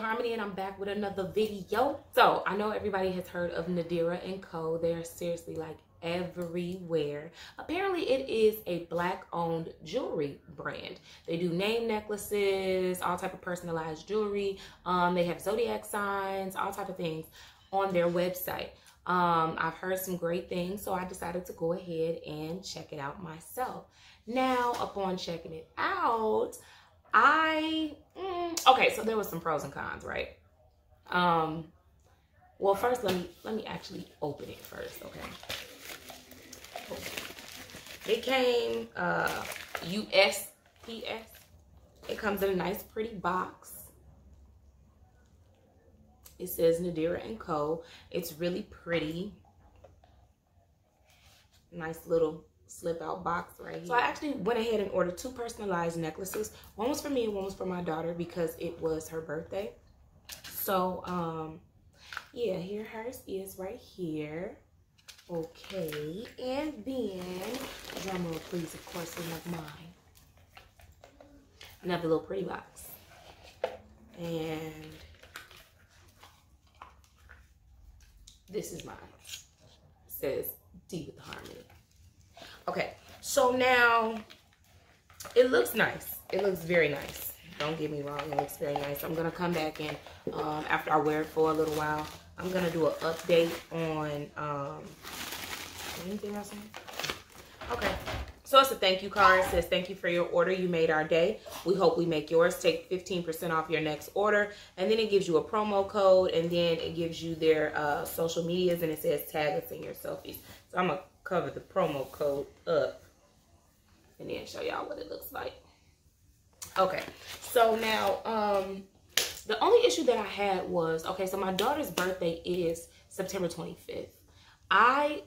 Harmony, and I'm back with another video. So I know everybody has heard of Nadirah&Co. They're seriously like everywhere. Apparently it is a Black-owned jewelry brand. They do name necklaces, all type of personalized jewelry. They have zodiac signs, all type of things on their website. I've heard some great things, so I decided to go ahead and check it out myself. Now, upon checking it out, okay, so there was some pros and cons, right? Well, first let me actually open it first, okay? It came USPS. It comes in a nice pretty box. It says Nadirah&Co. It's really pretty. Nice little slip out box right here. So I actually went ahead and ordered 2 personalized necklaces. One was for me and one was for my daughter because it was her birthday. So yeah, here hers is right here. Okay, and then drum roll please, of course, like mine. Another little pretty box. And this is mine. It says D with Harmony. Okay, so now it looks nice. It looks very nice. Don't get me wrong, it looks very nice. I'm gonna come back and after I wear it for a little while, I'm gonna do an update on anything else on it? Okay. So it's a thank you card. It says, thank you for your order. You made our day. We hope we make yours. Take 15% off your next order. And then it gives you a promo code. And then it gives you their social medias. And it says, tag us in your selfies. So I'm going to cover the promo code up. And then show y'all what it looks like. Okay. So now, the only issue that I had was, okay, so my daughter's birthday is September 25th. I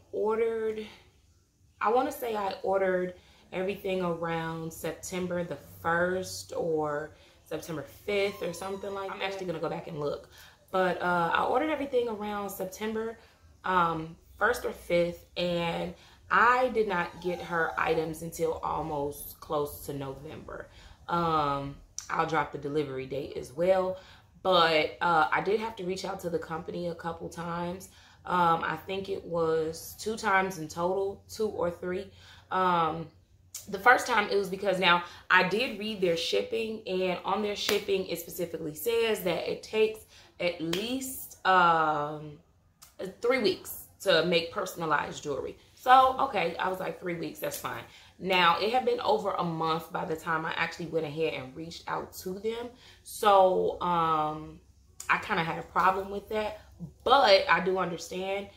want to say I ordered everything around September the 1st or September 5th or something like that. I'm actually going to go back and look. But I ordered everything around September 1st or 5th, and I did not get her items until almost close to November. I'll drop the delivery date as well. But I did have to reach out to the company a couple times. I think it was 2 times in total, 2 or 3. The first time it was because now I did read their shipping, and on their shipping it specifically says that it takes at least 3 weeks to make personalized jewelry. So, okay, I was like 3 weeks, that's fine. Now, it had been over a month by the time I actually went ahead and reached out to them. So, I kind of had a problem with that. But I do understand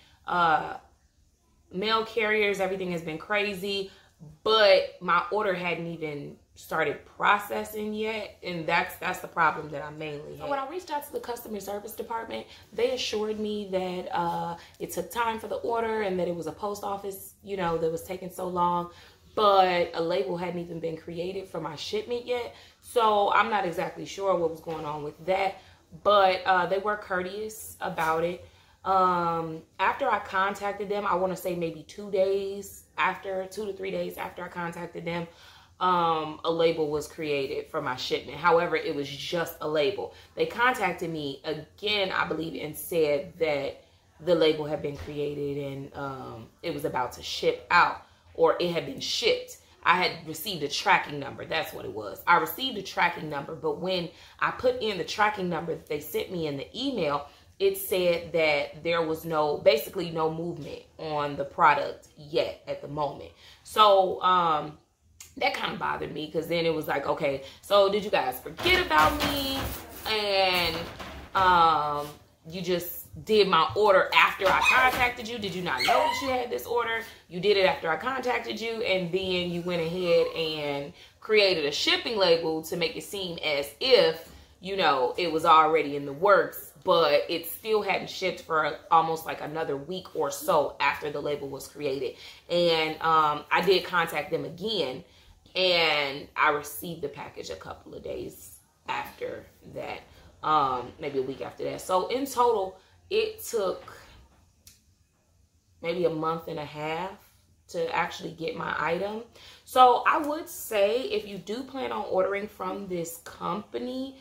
mail carriers, everything has been crazy, but my order hadn't even started processing yet, and that's the problem that I mainly had. So when I reached out to the customer service department, they assured me that it took time for the order and that it was a post office, you know, that was taking so long, but a label hadn't even been created for my shipment yet. So I'm not exactly sure what was going on with that. But they were courteous about it. After I contacted them, I want to say maybe 2 days after, 2 to 3 days after I contacted them, a label was created for my shipment. However, it was just a label. They contacted me again, I believe, and said that the label had been created and it was about to ship out, or it had been shipped. I had received a tracking number. That's what it was. I received a tracking number, but when I put in the tracking number that they sent me in the email, it said that there was basically no movement on the product yet at the moment. So that kind of bothered me, because then it was like, okay, so did you guys forget about me and you just did my order after I contacted you? Did you not know that you had this order? You did it after I contacted you, and then you went ahead and created a shipping label to make it seem as if, you know, it was already in the works, but it still hadn't shipped for almost like another week or so after the label was created. And I did contact them again, and I received the package a couple of days after that, maybe a week after that. So in total, it took maybe a month and a half to actually get my item. So I would say, if you do plan on ordering from this company,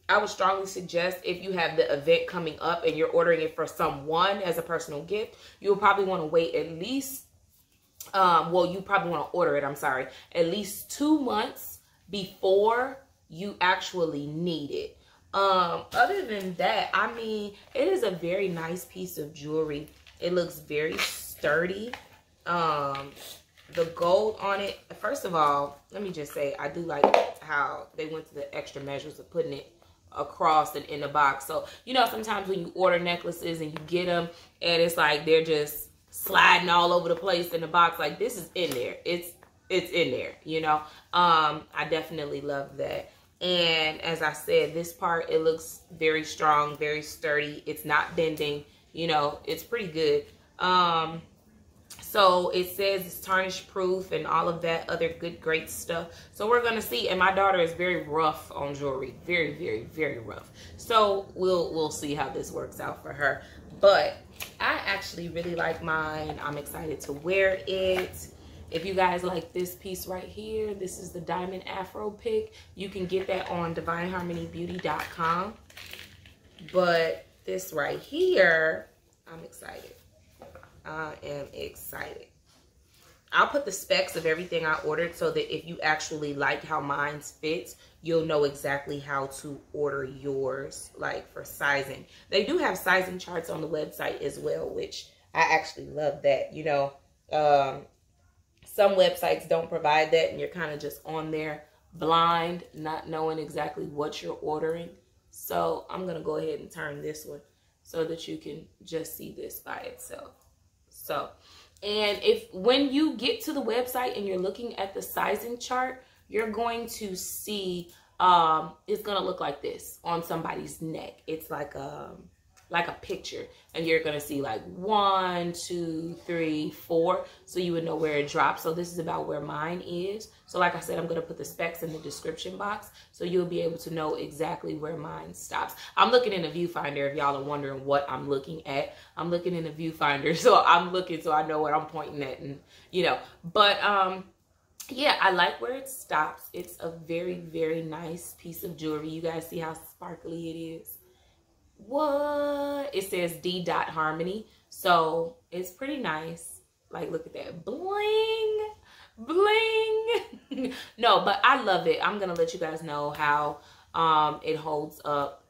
I would strongly suggest if you have the event coming up and you're ordering it for someone as a personal gift, you'll probably want to wait at least, well, you probably want to order it, I'm sorry, at least 2 months before you actually need it. Other than that, I mean, it is a very nice piece of jewelry. It looks very sturdy. The gold on it, first of all, let me just say, I do like how they went to the extra measures of putting it across and in the box. So, you know, sometimes when you order necklaces and you get them and it's like they're just sliding all over the place in the box, like this is in there. It's in there, you know. I definitely love that. And as I said, this part, it looks very strong, very sturdy. It's not bending, you know, it's pretty good. So it says it's tarnish proof and all of that other good, great stuff. So we're going to see. And my daughter is very rough on jewelry. Very, very, very rough. So we'll see how this works out for her. But I actually really like mine. I'm excited to wear it. If you guys like this piece right here, this is the Diamond Afro pick. You can get that on DivineHarmonyBeauty.com. But this right here, I'm excited. I am excited. I'll put the specs of everything I ordered so that if you actually like how mine fits, you'll know exactly how to order yours, like for sizing. They do have sizing charts on the website as well, which I actually love that. You know, some websites don't provide that and you're kind of just on there blind, not knowing exactly what you're ordering. So I'm going to go ahead and turn this one so that you can just see this by itself. So, and when you get to the website and you're looking at the sizing chart, you're going to see, it's going to look like this on somebody's neck. It's like a picture, and you're going to see like 1, 2, 3, 4. So you would know where it drops. So this is about where mine is. So like I said, I'm going to put the specs in the description box so you'll be able to know exactly where mine stops. I'm looking in a viewfinder if y'all are wondering what I'm looking at. I'm looking in a viewfinder, so I'm looking so I know what I'm pointing at, and you know. But yeah, I like where it stops. It's a very, very nice piece of jewelry. You guys see how sparkly it is? What? It says D.Harmony, so it's pretty nice. Like, look at that. Bling, bling. No, but I love it. I'm gonna let you guys know how it holds up.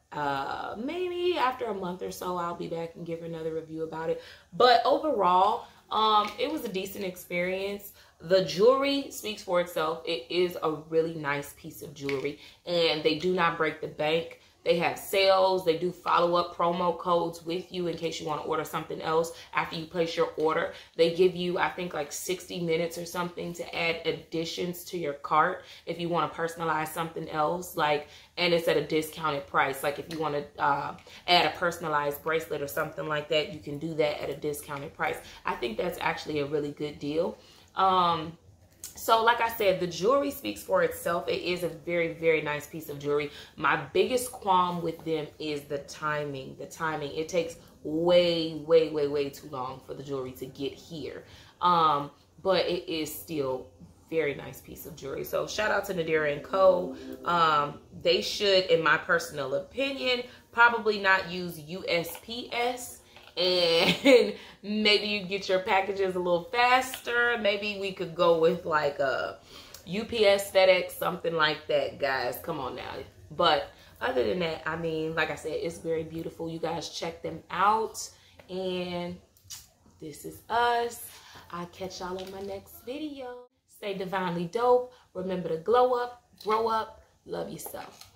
Maybe after a month or so I'll be back and give another review about it. But overall, it was a decent experience. The jewelry speaks for itself. It is a really nice piece of jewelry, and they do not break the bank. They have sales. They do follow-up promo codes with you in case you want to order something else after you place your order. They give you, I think, like 60 minutes or something to add additions to your cart if you want to personalize something else. Like, and it's at a discounted price. Like if you want to add a personalized bracelet or something like that, you can do that at a discounted price. I think that's actually a really good deal. So like I said, the jewelry speaks for itself. It is a very, very nice piece of jewelry. My biggest qualm with them is the timing. The timing. It takes way, way, way, way too long for the jewelry to get here. But it is still very nice piece of jewelry. So shout out to Nadirah&Co. They should, in my personal opinion, probably not use USPS. And maybe you get your packages a little faster. Maybe we could go with like a UPS, FedEx, something like that, guys. Come on now. But other than that, I mean, like I said, it's very beautiful. You guys check them out. And this is us. I'll catch y'all on my next video. Stay divinely dope. Remember to glow up, grow up, love yourself.